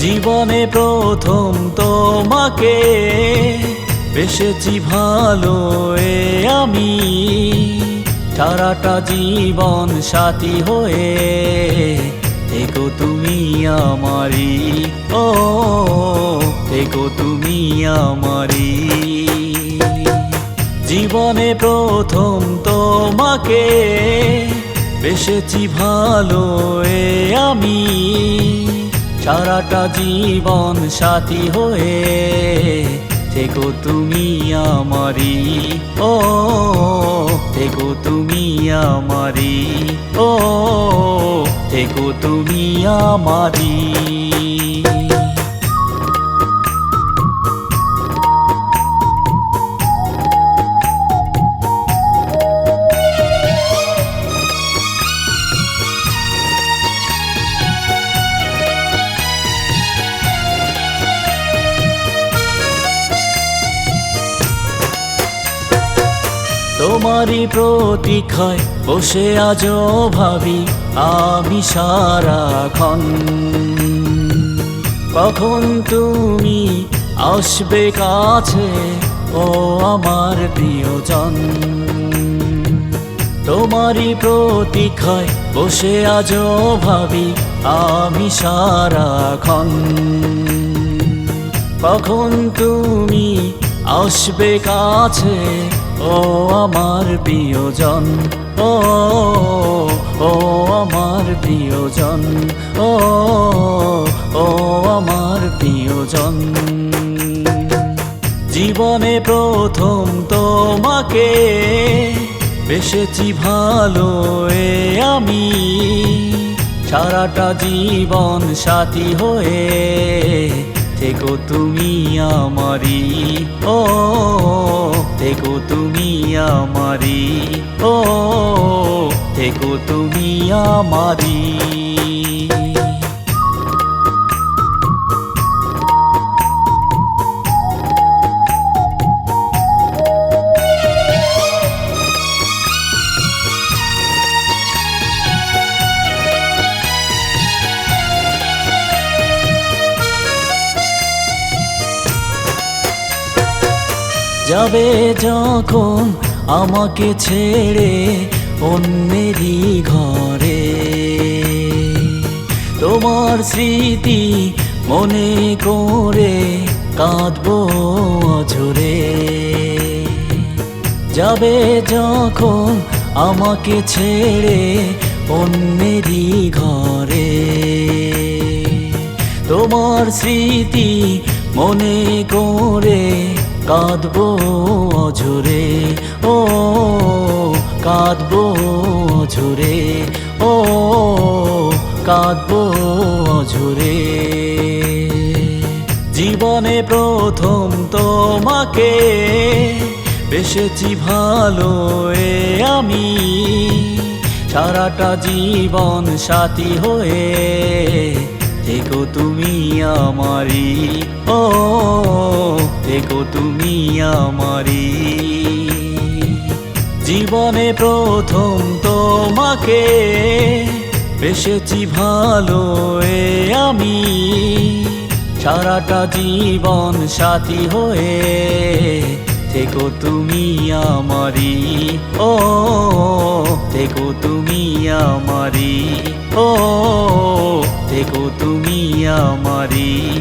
জীবনে প্রথম তোমাকে বেসেছি ভালো আমি, সারাটা জীবন সাথী হয়ে থেকো তুমি আমারি। ও থেকো তুমি আমারি। জীবনে প্রথম তোমাকে বেসেছি ভালো আমি, সারাটা জীবন সাথী হয়ে থেকো তুমি আমারি। ও থেকো তুমি আমারি। ও থেকো তুমি আমারি। তোমারই প্রতীক্ষায় বসে আজও ভাবি আমি সারাক্ষণ, কখন তুমি আসবে কাছে ও আমার প্রিয়জন। তোমারই প্রতীক্ষায় বসে আজও ভাবি আমি সারাক্ষণ, কখন তুমি আসবে কাছে ও আমার প্রিয়জন। ও ও আমার প্রিয়জন। ও ও আমার প্রিয়জন। জীবনে প্রথম তোমাকে বেসেছি ভালো আমি, সারাটা জীবন সাথী হয়ে থেকো তুমি আমারি। ও থেকো তুমি আমারি। ও থেকো তুমি আমারি। যাবে যখন আমাকে ছেড়ে অন্যেরই ঘরে, তোমার স্মৃতি মনে করে কাঁদবো অঝরে। যাবে যখন আমাকে ছেড়ে অন্যেরই ঘরে, তোমার স্মৃতি মনে করে কাঁদবো অঝরে। ও কাঁদবো অঝরে। ও কাঁদবো অঝরে। জীবনে প্রথম তোমাকে বেসেছি ভালো আমি, সারাটা জীবন সাথী হয়ে থেকো তুমি আমারি। ও থেকো তুমি আমারি। জীবনে প্রথম তোমাকে বেসেছি ভালো আমি, সারাটা জীবন সাথী হয়ে থেকো তুমি আমারি। ও থেকো তুমি আমারি। ও থেকো তুমি আমারি।